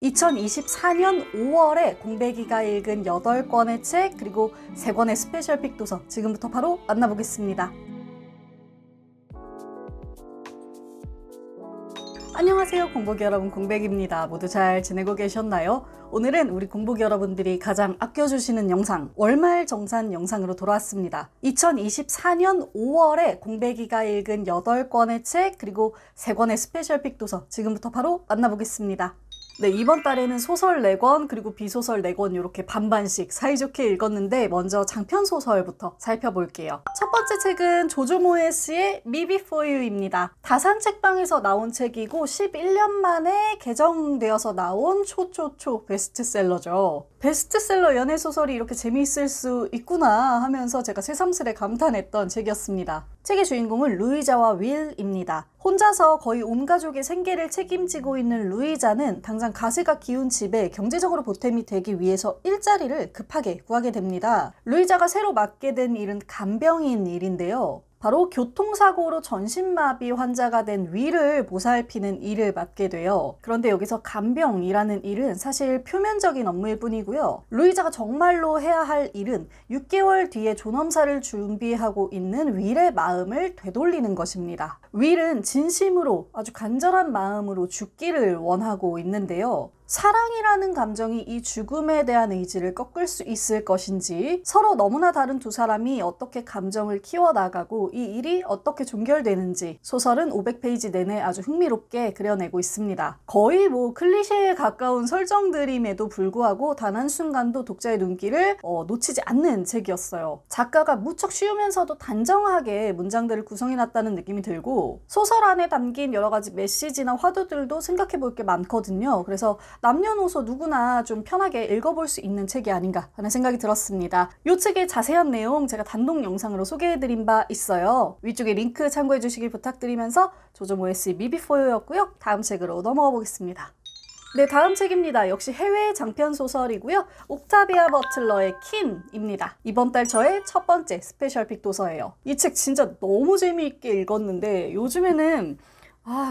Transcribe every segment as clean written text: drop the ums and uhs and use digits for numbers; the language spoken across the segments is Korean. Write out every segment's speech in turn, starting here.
2024년 5월에 공백이가 읽은 8권의 책 그리고 3권의 스페셜픽 도서 지금부터 바로 만나보겠습니다. 안녕하세요, 공복이 여러분, 공백입니다. 모두 잘 지내고 계셨나요? 오늘은 우리 공복이 여러분들이 가장 아껴주시는 영상, 월말 정산 영상으로 돌아왔습니다. 2024년 5월에 공백이가 읽은 8권의 책 그리고 3권의 스페셜픽 도서 지금부터 바로 만나보겠습니다. 네, 이번 달에는 소설 4권 그리고 비소설 4권 이렇게 반반씩 사이좋게 읽었는데 먼저 장편 소설부터 살펴볼게요. 첫 번째 책은 조조모에 씨의 Me Before You입니다. 다산 책방에서 나온 책이고 11년 만에 개정되어서 나온 초초초 베스트셀러죠. 베스트셀러 연애소설이 이렇게 재미있을 수 있구나 하면서 제가 새삼스레 감탄했던 책이었습니다. 책의 주인공은 루이자와 윌입니다. 혼자서 거의 온 가족의 생계를 책임지고 있는 루이자는 당장 가세가 기운 집에 경제적으로 보탬이 되기 위해서 일자리를 급하게 구하게 됩니다. 루이자가 새로 맡게 된 일은 간병인 일인데요. 바로 교통사고로 전신마비 환자가 된 윌을 보살피는 일을 맡게 돼요. 그런데 여기서 간병이라는 일은 사실 표면적인 업무일 뿐이고요. 루이자가 정말로 해야 할 일은 6개월 뒤에 존엄사를 준비하고 있는 윌의 마음을 되돌리는 것입니다. 윌은 진심으로 아주 간절한 마음으로 죽기를 원하고 있는데요. 사랑이라는 감정이 이 죽음에 대한 의지를 꺾을 수 있을 것인지, 서로 너무나 다른 두 사람이 어떻게 감정을 키워나가고 이 일이 어떻게 종결되는지 소설은 500페이지 내내 아주 흥미롭게 그려내고 있습니다. 거의 클리셰에 가까운 설정들임에도 불구하고 단 한순간도 독자의 눈길을 놓치지 않는 책이었어요. 작가가 무척 쉬우면서도 단정하게 문장들을 구성해놨다는 느낌이 들고, 소설 안에 담긴 여러 가지 메시지나 화두들도 생각해 볼 게 많거든요. 그래서 남녀노소 누구나 좀 편하게 읽어볼 수 있는 책이 아닌가 하는 생각이 들었습니다. 이 책의 자세한 내용 제가 단독 영상으로 소개해드린 바 있어요. 위쪽에 링크 참고해 주시길 부탁드리면서 조조모에 씨 Me Before You였고요. 다음 책으로 넘어가 보겠습니다. 네, 다음 책입니다. 역시 해외 장편 소설이고요. 옥타비아 버틀러의 킨입니다. 이번 달 저의 첫 번째 스페셜픽 도서예요. 이 책 진짜 너무 재미있게 읽었는데 요즘에는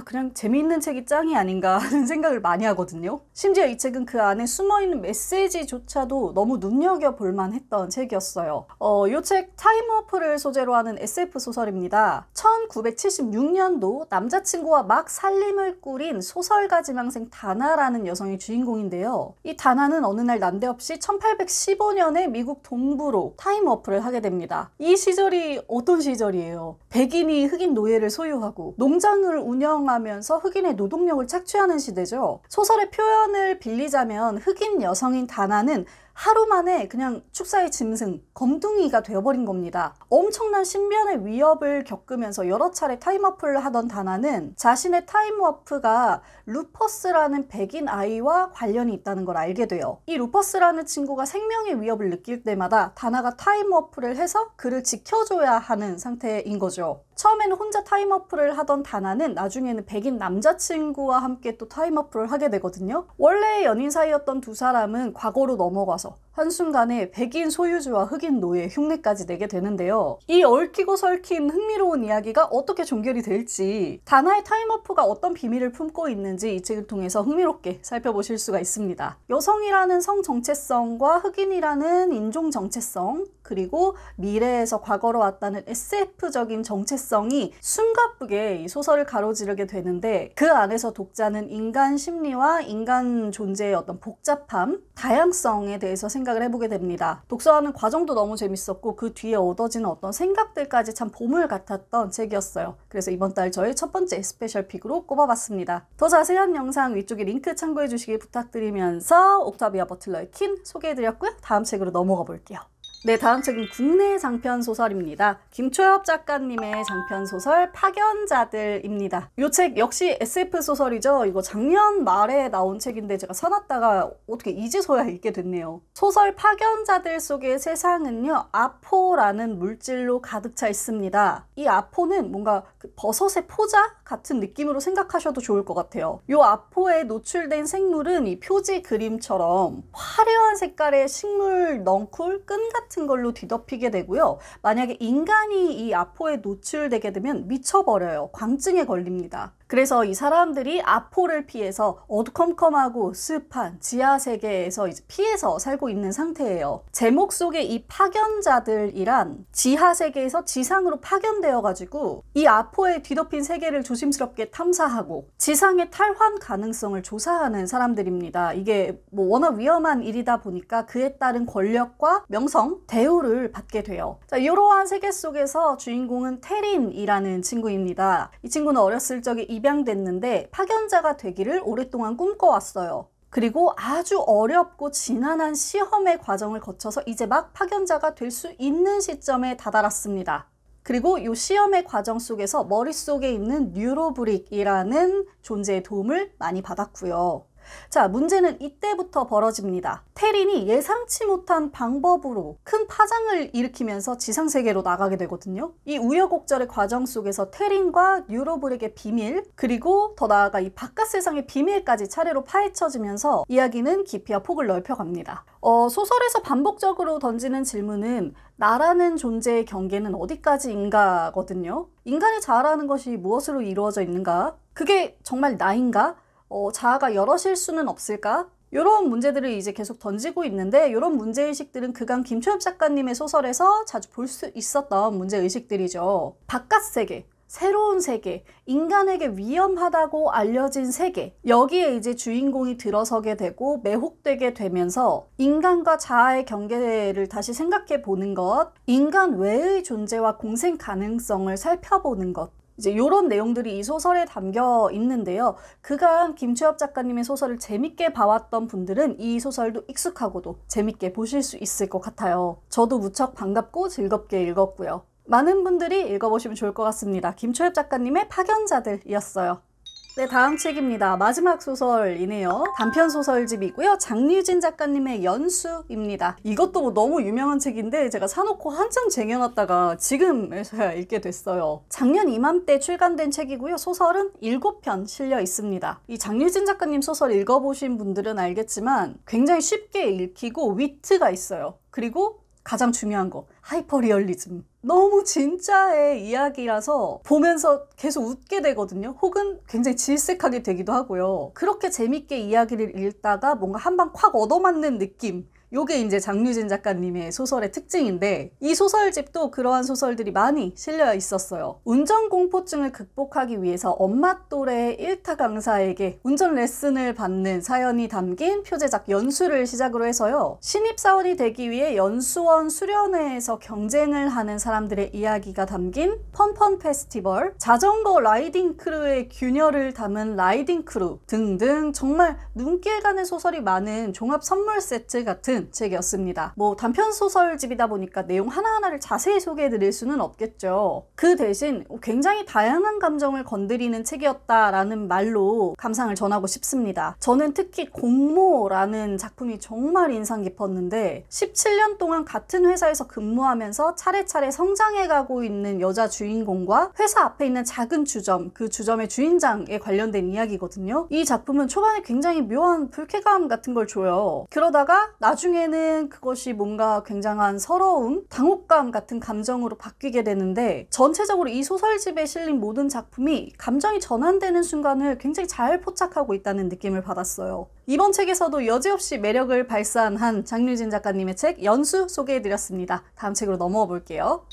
그냥 재미있는 책이 짱이 아닌가 하는 생각을 많이 하거든요. 심지어 이 책은 그 안에 숨어있는 메시지조차도 너무 눈여겨볼 만했던 책이었어요. 이 책 타임워프를 소재로 하는 SF 소설입니다. 1976년도 남자친구와 막 살림을 꾸린 소설가 지망생 다나라는 여성이 주인공인데요. 이 다나는 어느 날 난데없이 1815년에 미국 동부로 타임워프를 하게 됩니다. 이 시절이 어떤 시절이에요? 백인이 흑인 노예를 소유하고 농장을 운영하면서 흑인의 노동력을 착취하는 시대죠. 소설의 표현을 빌리자면 흑인 여성인 다나는 하루 만에 그냥 축사의 짐승, 검둥이가 되어버린 겁니다. 엄청난 신변의 위협을 겪으면서 여러 차례 타임워프를 하던 다나는 자신의 타임워프가 루퍼스라는 백인 아이와 관련이 있다는 걸 알게 돼요. 이 루퍼스라는 친구가 생명의 위협을 느낄 때마다 다나가 타임워프를 해서 그를 지켜줘야 하는 상태인 거죠. 처음에는 혼자 타임워프를 하던 다나는 나중에는 백인 남자친구와 함께 또 타임워프를 하게 되거든요. 원래 연인 사이였던 두 사람은 과거로 넘어가서 한순간에 백인 소유주와 흑인 노예 흉내까지 내게 되는데요. 이 얽히고 설킨 흥미로운 이야기가 어떻게 종결이 될지, 다나의 타임워프가 어떤 비밀을 품고 있는지 이 책을 통해서 흥미롭게 살펴보실 수가 있습니다. 여성이라는 성 정체성과 흑인이라는 인종 정체성, 그리고 미래에서 과거로 왔다는 SF적인 정체성이 숨가쁘게 이 소설을 가로지르게 되는데, 그 안에서 독자는 인간 심리와 인간 존재의 어떤 복잡함, 다양성에 대해서 생각을 해보게 됩니다. 독서하는 과정도 너무 재밌었고 그 뒤에 얻어지는 어떤 생각들까지 참 보물 같았던 책이었어요. 그래서 이번 달 저의 첫 번째 스페셜픽으로 꼽아봤습니다. 더 자세한 영상 위쪽에 링크 참고해 주시길 부탁드리면서 옥타비아 버틀러의 킨 소개해드렸고요. 다음 책으로 넘어가 볼게요. 네, 다음 책은 국내 장편 소설입니다. 김초엽 작가님의 장편 소설 파견자들입니다. 이 책 역시 SF 소설이죠. 이거 작년 말에 나온 책인데 제가 사놨다가 어떻게 이제서야 읽게 됐네요. 소설 파견자들 속의 세상은요, 아포라는 물질로 가득 차 있습니다. 이 아포는 뭔가 버섯의 포자 같은 느낌으로 생각하셔도 좋을 것 같아요. 이 아포에 노출된 생물은 이 표지 그림처럼 화려한 색깔의 식물 넝쿨, 끈 같은 걸로 뒤덮이게 되고요. 만약에 인간이 이 아포에 노출되게 되면 미쳐버려요. 광증에 걸립니다. 그래서 이 사람들이 아포를 피해서 어두컴컴하고 습한 지하 세계에서 이제 피해서 살고 있는 상태예요. 제목 속에 이 파견자들이란 지하 세계에서 지상으로 파견되어 가지고 이 아포에 뒤덮인 세계를 조심스럽게 탐사하고 지상의 탈환 가능성을 조사하는 사람들입니다. 이게 뭐 워낙 위험한 일이다 보니까 그에 따른 권력과 명성, 대우를 받게 돼요. 자, 이러한 세계 속에서 주인공은 테린이라는 친구입니다. 이 친구는 어렸을 적에 입양됐는데 파견자가 되기를 오랫동안 꿈꿔왔어요. 그리고 아주 어렵고 지난한 시험의 과정을 거쳐서 이제 막 파견자가 될 수 있는 시점에 다다랐습니다. 그리고 이 시험의 과정 속에서 머릿속에 있는 뉴로브릭이라는 존재의 도움을 많이 받았고요. 자, 문제는 이때부터 벌어집니다. 테린이 예상치 못한 방법으로 큰 파장을 일으키면서 지상세계로 나가게 되거든요. 이 우여곡절의 과정 속에서 테린과 뉴로브릭의 비밀, 그리고 더 나아가 이 바깥 세상의 비밀까지 차례로 파헤쳐지면서 이야기는 깊이와 폭을 넓혀갑니다. 소설에서 반복적으로 던지는 질문은 나라는 존재의 경계는 어디까지인가거든요. 인간이 자아라는 것이 무엇으로 이루어져 있는가? 그게 정말 나인가? 자아가 여럿일 수는 없을까? 이런 문제들을 이제 계속 던지고 있는데 이런 문제의식들은 그간 김초엽 작가님의 소설에서 자주 볼 수 있었던 문제의식들이죠. 바깥 세계, 새로운 세계, 인간에게 위험하다고 알려진 세계, 여기에 이제 주인공이 들어서게 되고 매혹되게 되면서 인간과 자아의 경계를 다시 생각해 보는 것, 인간 외의 존재와 공생 가능성을 살펴보는 것, 이제 이런 내용들이 이 소설에 담겨 있는데요. 그간 김초엽 작가님의 소설을 재밌게 봐왔던 분들은 이 소설도 익숙하고도 재밌게 보실 수 있을 것 같아요. 저도 무척 반갑고 즐겁게 읽었고요. 많은 분들이 읽어보시면 좋을 것 같습니다. 김초엽 작가님의 파견자들이었어요. 네, 다음 책입니다. 마지막 소설이네요. 단편소설집이고요. 장유진 작가님의 연수입니다. 이것도 뭐 너무 유명한 책인데 제가 사놓고 한참 쟁여놨다가 지금에서야 읽게 됐어요. 작년 이맘때 출간된 책이고요. 소설은 7편 실려 있습니다. 이 장유진 작가님 소설 읽어보신 분들은 알겠지만 굉장히 쉽게 읽히고 위트가 있어요. 그리고 가장 중요한 거, 하이퍼리얼리즘. 너무 진짜의 이야기라서 보면서 계속 웃게 되거든요. 혹은 굉장히 질색하게 되기도 하고요. 그렇게 재밌게 이야기를 읽다가 뭔가 한 방 콱 얻어맞는 느낌. 요게 이제 장유진 작가님의 소설의 특징인데 이 소설집도 그러한 소설들이 많이 실려 있었어요. 운전공포증을 극복하기 위해서 엄마 또래의 1타 강사에게 운전 레슨을 받는 사연이 담긴 표제작 연수를 시작으로 해서요. 신입사원이 되기 위해 연수원 수련회에서 경쟁을 하는 사람들의 이야기가 담긴 펀펀 페스티벌, 자전거 라이딩 크루의 균열을 담은 라이딩 크루 등등 정말 눈길 가는 소설이 많은 종합 선물 세트 같은 책이었습니다. 뭐 단편 소설집이다 보니까 내용 하나하나를 자세히 소개해 드릴 수는 없겠죠. 그 대신 굉장히 다양한 감정을 건드리는 책이었다라는 말로 감상을 전하고 싶습니다. 저는 특히 공모라는 작품이 정말 인상 깊었는데 17년 동안 같은 회사에서 근무하면서 차례차례 성장해 가고 있는 여자 주인공과 회사 앞에 있는 작은 주점, 그 주점의 주인장에 관련된 이야기거든요. 이 작품은 초반에 굉장히 묘한 불쾌감 같은 걸 줘요. 그러다가 나중에는 그것이 뭔가 굉장한 서러움, 당혹감 같은 감정으로 바뀌게 되는데 전체적으로 이 소설집에 실린 모든 작품이 감정이 전환되는 순간을 굉장히 잘 포착하고 있다는 느낌을 받았어요. 이번 책에서도 여지없이 매력을 발산한 장유진 작가님의 책 연수 소개해드렸습니다. 다음 책으로 넘어가 볼게요.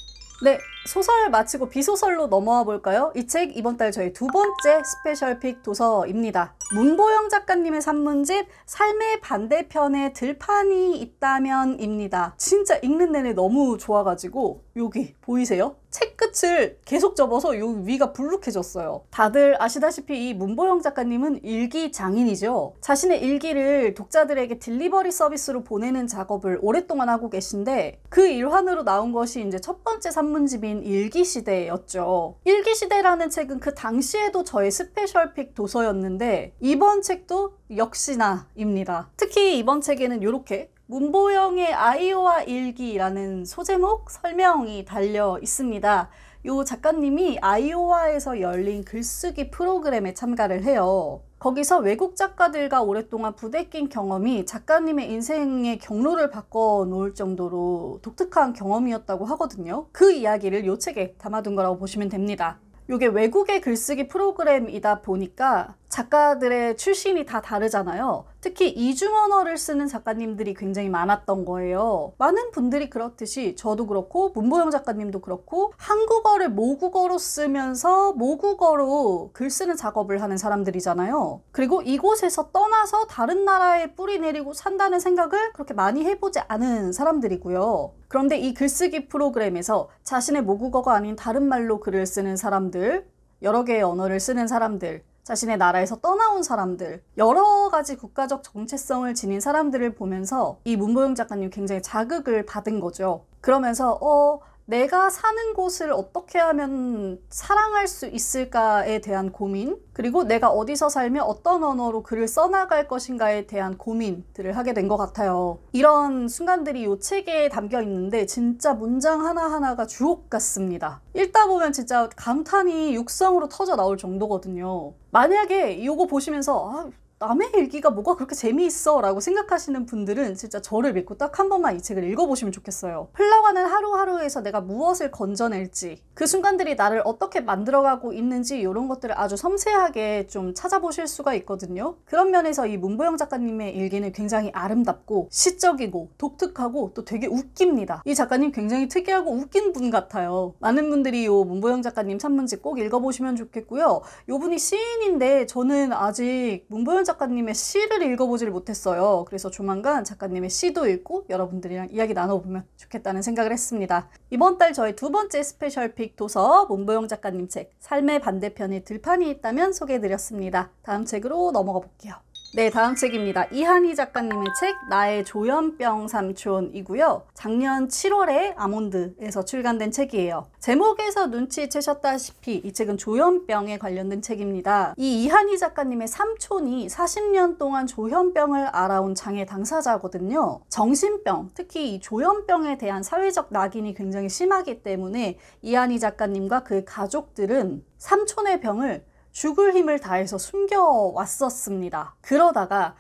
네, 소설 마치고 비소설로 넘어와 볼까요? 이 책 이번 달 저희 두 번째 스페셜픽 도서입니다. 문보영 작가님의 산문집 삶의 반대편에 들판이 있다면입니다. 진짜 읽는 내내 너무 좋아가지고 여기 보이세요? 책 끝을 계속 접어서 요 위가 불룩해졌어요. 다들 아시다시피 이 문보영 작가님은 일기 장인이죠. 자신의 일기를 독자들에게 딜리버리 서비스로 보내는 작업을 오랫동안 하고 계신데 그 일환으로 나온 것이 이제 첫 번째 산문집인 일기시대였죠. 일기시대라는 책은 그 당시에도 저의 스페셜픽 도서였는데 이번 책도 역시나입니다. 특히 이번 책에는 이렇게 문보영의 아이오와 일기라는 소제목 설명이 달려 있습니다. 이 작가님이 아이오와에서 열린 글쓰기 프로그램에 참가를 해요. 거기서 외국 작가들과 오랫동안 부대낀 경험이 작가님의 인생의 경로를 바꿔놓을 정도로 독특한 경험이었다고 하거든요. 그 이야기를 이 책에 담아둔 거라고 보시면 됩니다. 이게 외국의 글쓰기 프로그램이다 보니까 작가들의 출신이 다 다르잖아요. 특히 이중 언어를 쓰는 작가님들이 굉장히 많았던 거예요. 많은 분들이 그렇듯이 저도 그렇고 문보영 작가님도 그렇고 한국어를 모국어로 쓰면서 모국어로 글 쓰는 작업을 하는 사람들이잖아요. 그리고 이곳에서 떠나서 다른 나라에 뿌리 내리고 산다는 생각을 그렇게 많이 해보지 않은 사람들이고요. 그런데 이 글쓰기 프로그램에서 자신의 모국어가 아닌 다른 말로 글을 쓰는 사람들, 여러 개의 언어를 쓰는 사람들, 자신의 나라에서 떠나온 사람들, 여러 가지 국가적 정체성을 지닌 사람들을 보면서 이 문보영 작가님 굉장히 자극을 받은 거죠. 그러면서 내가 사는 곳을 어떻게 하면 사랑할 수 있을까에 대한 고민, 그리고 내가 어디서 살며 어떤 언어로 글을 써나갈 것인가에 대한 고민들을 하게 된 것 같아요. 이런 순간들이 이 책에 담겨 있는데 진짜 문장 하나하나가 주옥 같습니다. 읽다 보면 진짜 감탄이 육성으로 터져 나올 정도거든요. 만약에 이거 보시면서 남의 일기가 뭐가 그렇게 재미있어 라고 생각하시는 분들은 진짜 저를 믿고 딱 한 번만 이 책을 읽어보시면 좋겠어요. 흘러가는 하루하루에서 내가 무엇을 건져낼지, 그 순간들이 나를 어떻게 만들어가고 있는지 이런 것들을 아주 섬세하게 좀 찾아보실 수가 있거든요. 그런 면에서 이 문보영 작가님의 일기는 굉장히 아름답고 시적이고 독특하고 또 되게 웃깁니다. 이 작가님 굉장히 특이하고 웃긴 분 같아요. 많은 분들이 이 문보영 작가님 산문집 꼭 읽어보시면 좋겠고요. 이분이 시인인데 저는 아직 문보영 작가님의 시를 읽어보지를 못했어요. 그래서 조만간 작가님의 시도 읽고 여러분들이랑 이야기 나눠보면 좋겠다는 생각을 했습니다. 이번 달 저의 두 번째 스페셜픽 도서 문보영 작가님 책 삶의 반대편에 들판이 있다면 소개해드렸습니다. 다음 책으로 넘어가 볼게요. 네, 다음 책입니다. 이한희 작가님의 책 나의 조현병 삼촌이고요. 작년 7월에 아몬드에서 출간된 책이에요. 제목에서 눈치채셨다시피 이 책은 조현병에 관련된 책입니다. 이 이한희 작가님의 삼촌이 40년 동안 조현병을 앓아온 장애 당사자거든요. 정신병, 특히 이 조현병에 대한 사회적 낙인이 굉장히 심하기 때문에 이한희 작가님과 그의 가족들은 삼촌의 병을 죽을 힘을 다해서 숨겨왔었습니다. 그러다가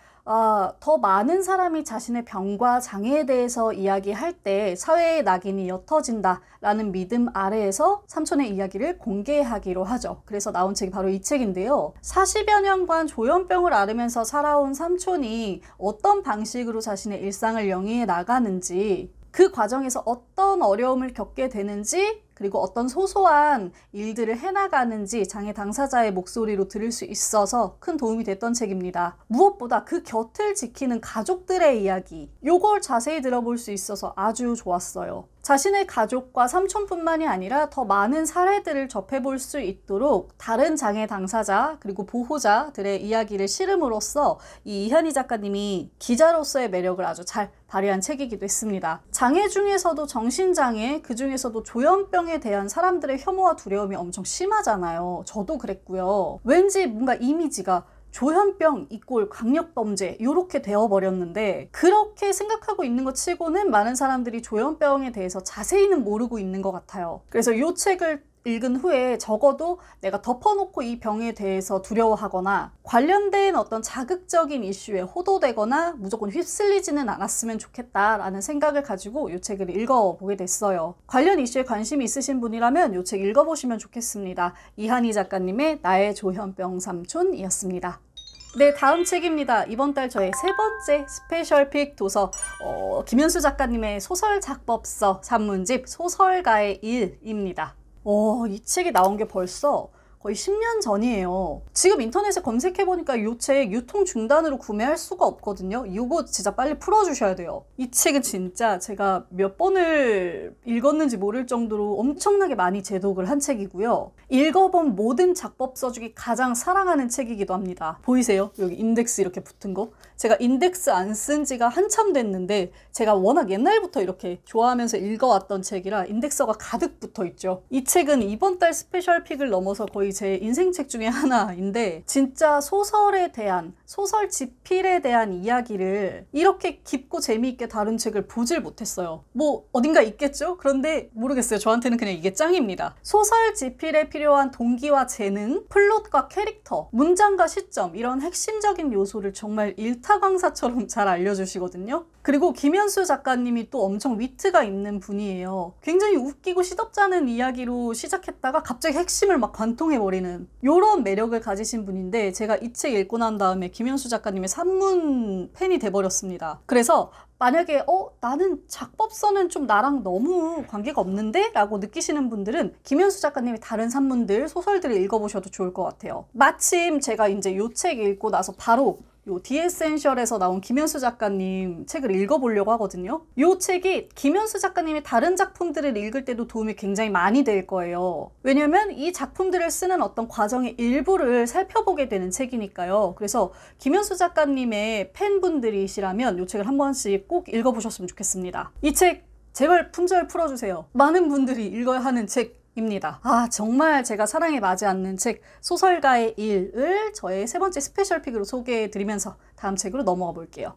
더 많은 사람이 자신의 병과 장애에 대해서 이야기할 때 사회의 낙인이 옅어진다 라는 믿음 아래에서 삼촌의 이야기를 공개하기로 하죠. 그래서 나온 책이 바로 이 책인데요. 40여 년간 조현병을 앓으면서 살아온 삼촌이 어떤 방식으로 자신의 일상을 영위해 나가는지, 그 과정에서 어떤 어려움을 겪게 되는지, 그리고 어떤 소소한 일들을 해나가는지 장애 당사자의 목소리로 들을 수 있어서 큰 도움이 됐던 책입니다. 무엇보다 그 곁을 지키는 가족들의 이야기, 요걸 자세히 들어볼 수 있어서 아주 좋았어요. 자신의 가족과 삼촌뿐만이 아니라 더 많은 사례들을 접해볼 수 있도록 다른 장애 당사자 그리고 보호자들의 이야기를 실음으로써 이 이한희 작가님이 기자로서의 매력을 아주 잘 발휘한 책이기도 했습니다. 장애 중에서도 정신장애, 그 중에서도 조현병에 대한 사람들의 혐오와 두려움이 엄청 심하잖아요. 저도 그랬고요. 왠지 뭔가 이미지가 조현병 이꼴 강력범죄 이렇게 되어버렸는데, 그렇게 생각하고 있는 것 치고는 많은 사람들이 조현병에 대해서 자세히는 모르고 있는 것 같아요. 그래서 이 책을 읽은 후에 적어도 내가 덮어놓고 이 병에 대해서 두려워하거나 관련된 어떤 자극적인 이슈에 호도되거나 무조건 휩쓸리지는 않았으면 좋겠다라는 생각을 가지고 이 책을 읽어보게 됐어요. 관련 이슈에 관심이 있으신 분이라면 이 책 읽어보시면 좋겠습니다. 이한희 작가님의 나의 조현병 삼촌이었습니다. 네, 다음 책입니다. 이번 달 저의 세 번째 스페셜픽 도서 김현수 작가님의 소설 작법서 산문집 소설가의 일입니다. 이 책이 나온 게 벌써 거의 10년 전이에요. 지금 인터넷에 검색해보니까 이 책 유통 중단으로 구매할 수가 없거든요. 이거 진짜 빨리 풀어주셔야 돼요. 이 책은 진짜 제가 몇 번을 읽었는지 모를 정도로 엄청나게 많이 재독을 한 책이고요. 읽어본 모든 작법서 중에 가장 사랑하는 책이기도 합니다. 보이세요? 여기 인덱스 이렇게 붙은 거? 제가 인덱스 안 쓴 지가 한참 됐는데 제가 워낙 옛날부터 이렇게 좋아하면서 읽어왔던 책이라 인덱서가 가득 붙어 있죠. 이 책은 이번 달 스페셜픽을 넘어서 거의 제 인생책 중에 하나인데, 진짜 소설에 대한, 소설 집필에 대한 이야기를 이렇게 깊고 재미있게 다룬 책을 보질 못했어요. 뭐 어딘가 있겠죠? 그런데 모르겠어요. 저한테는 그냥 이게 짱입니다. 소설 집필에 필요한 동기와 재능, 플롯과 캐릭터, 문장과 시점, 이런 핵심적인 요소를 정말 일타 역사 강사처럼 잘 알려주시거든요. 그리고 김현수 작가님이 또 엄청 위트가 있는 분이에요. 굉장히 웃기고 시덥잖은 이야기로 시작했다가 갑자기 핵심을 막 관통해버리는 이런 매력을 가지신 분인데, 제가 이 책 읽고 난 다음에 김현수 작가님의 산문 팬이 돼버렸습니다. 그래서 만약에 나는 작법서는 좀 나랑 너무 관계가 없는데? 라고 느끼시는 분들은 김현수 작가님의 다른 산문들, 소설들을 읽어보셔도 좋을 것 같아요. 마침 제가 이제 이 책 읽고 나서 바로 요 디에센셜에서 나온 김현수 작가님 책을 읽어보려고 하거든요. 이 책이 김현수 작가님의 다른 작품들을 읽을 때도 도움이 굉장히 많이 될 거예요. 왜냐면 이 작품들을 쓰는 어떤 과정의 일부를 살펴보게 되는 책이니까요. 그래서 김현수 작가님의 팬분들이시라면 이 책을 한 번씩 꼭 읽어보셨으면 좋겠습니다. 이 책 제발 품절 풀어주세요. 많은 분들이 읽어야 하는 책 입니다. 정말 제가 사랑에 맞지 않는 책 소설가의 일을 저의 세 번째 스페셜 픽으로 소개해드리면서 다음 책으로 넘어가 볼게요.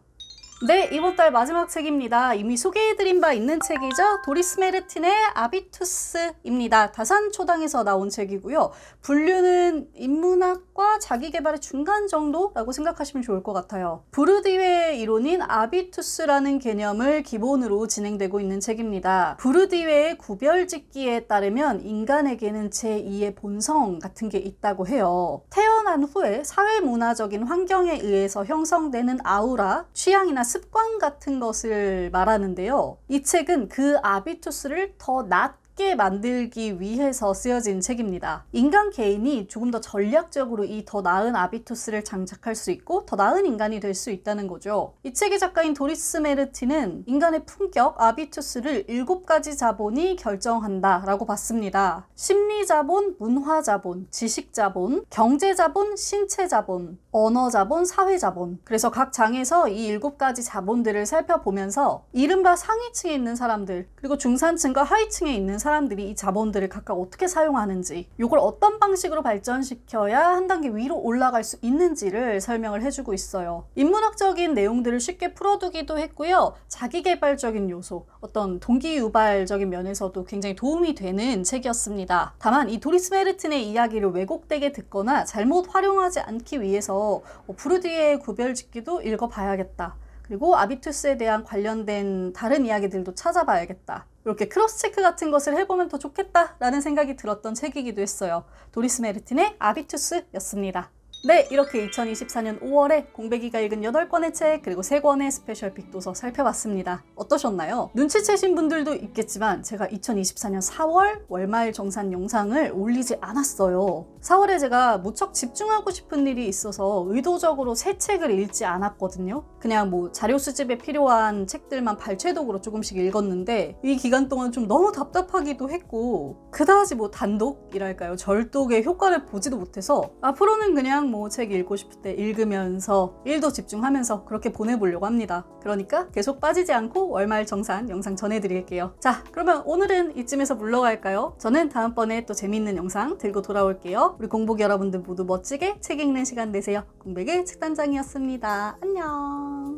네, 이번 달 마지막 책입니다. 이미 소개해드린 바 있는 책이죠. 도리스 메르틴의 아비투스입니다. 다산초당에서 나온 책이고요. 분류는 인문학과 자기계발의 중간 정도라고 생각하시면 좋을 것 같아요. 부르디외의 이론인 아비투스라는 개념을 기본으로 진행되고 있는 책입니다. 부르디외의 구별짓기에 따르면 인간에게는 제2의 본성 같은 게 있다고 해요. 태어난 후에 사회문화적인 환경에 의해서 형성되는 아우라, 취향이나 습관 같은 것을 말하는데요. 이 책은 그 아비투스를 더 낮게 만들기 위해서 쓰여진 책입니다. 인간 개인이 조금 더 전략적으로 이 더 나은 아비투스를 장착할 수 있고 더 나은 인간이 될 수 있다는 거죠. 이 책의 작가인 도리스 메르틴은 인간의 품격 아비투스를 7가지 자본이 결정한다 라고 봤습니다. 심리자본, 문화자본, 지식자본, 경제자본, 신체자본, 언어자본, 사회자본. 그래서 각 장에서 이 7가지 자본들을 살펴보면서 이른바 상위층에 있는 사람들, 그리고 중산층과 하위층에 있는 사람들이 이 자본들을 각각 어떻게 사용하는지, 이걸 어떤 방식으로 발전시켜야 한 단계 위로 올라갈 수 있는지를 설명을 해주고 있어요. 인문학적인 내용들을 쉽게 풀어두기도 했고요. 자기계발적인 요소, 어떤 동기유발적인 면에서도 굉장히 도움이 되는 책이었습니다. 다만 이 도리스 메르틴의 이야기를 왜곡되게 듣거나 잘못 활용하지 않기 위해서 부르디외의 구별짓기도 읽어봐야겠다. 그리고 아비투스에 대한 관련된 다른 이야기들도 찾아봐야겠다. 이렇게 크로스체크 같은 것을 해보면 더 좋겠다라는 생각이 들었던 책이기도 했어요. 도리스 메르틴의 아비투스였습니다. 네, 이렇게 2024년 5월에 공백이가 읽은 8권의 책 그리고 3권의 스페셜픽 도서 살펴봤습니다. 어떠셨나요? 눈치채신 분들도 있겠지만 제가 2024년 4월 월말 정산 영상을 올리지 않았어요. 4월에 제가 무척 집중하고 싶은 일이 있어서 의도적으로 새 책을 읽지 않았거든요. 그냥 뭐 자료 수집에 필요한 책들만 발췌독으로 조금씩 읽었는데 이 기간 동안 좀 너무 답답하기도 했고 그다지 뭐 단독이랄까요? 절독의 효과를 보지도 못해서 앞으로는 그냥 뭐 책 읽고 싶을 때 읽으면서 일도 집중하면서 그렇게 보내보려고 합니다. 그러니까 계속 빠지지 않고 월말 정산 영상 전해드릴게요. 자, 그러면 오늘은 이쯤에서 물러갈까요? 저는 다음번에 또 재미있는 영상 들고 돌아올게요. 우리 공복 여러분들 모두 멋지게 책 읽는 시간 되세요. 공백의 책단장이었습니다. 안녕.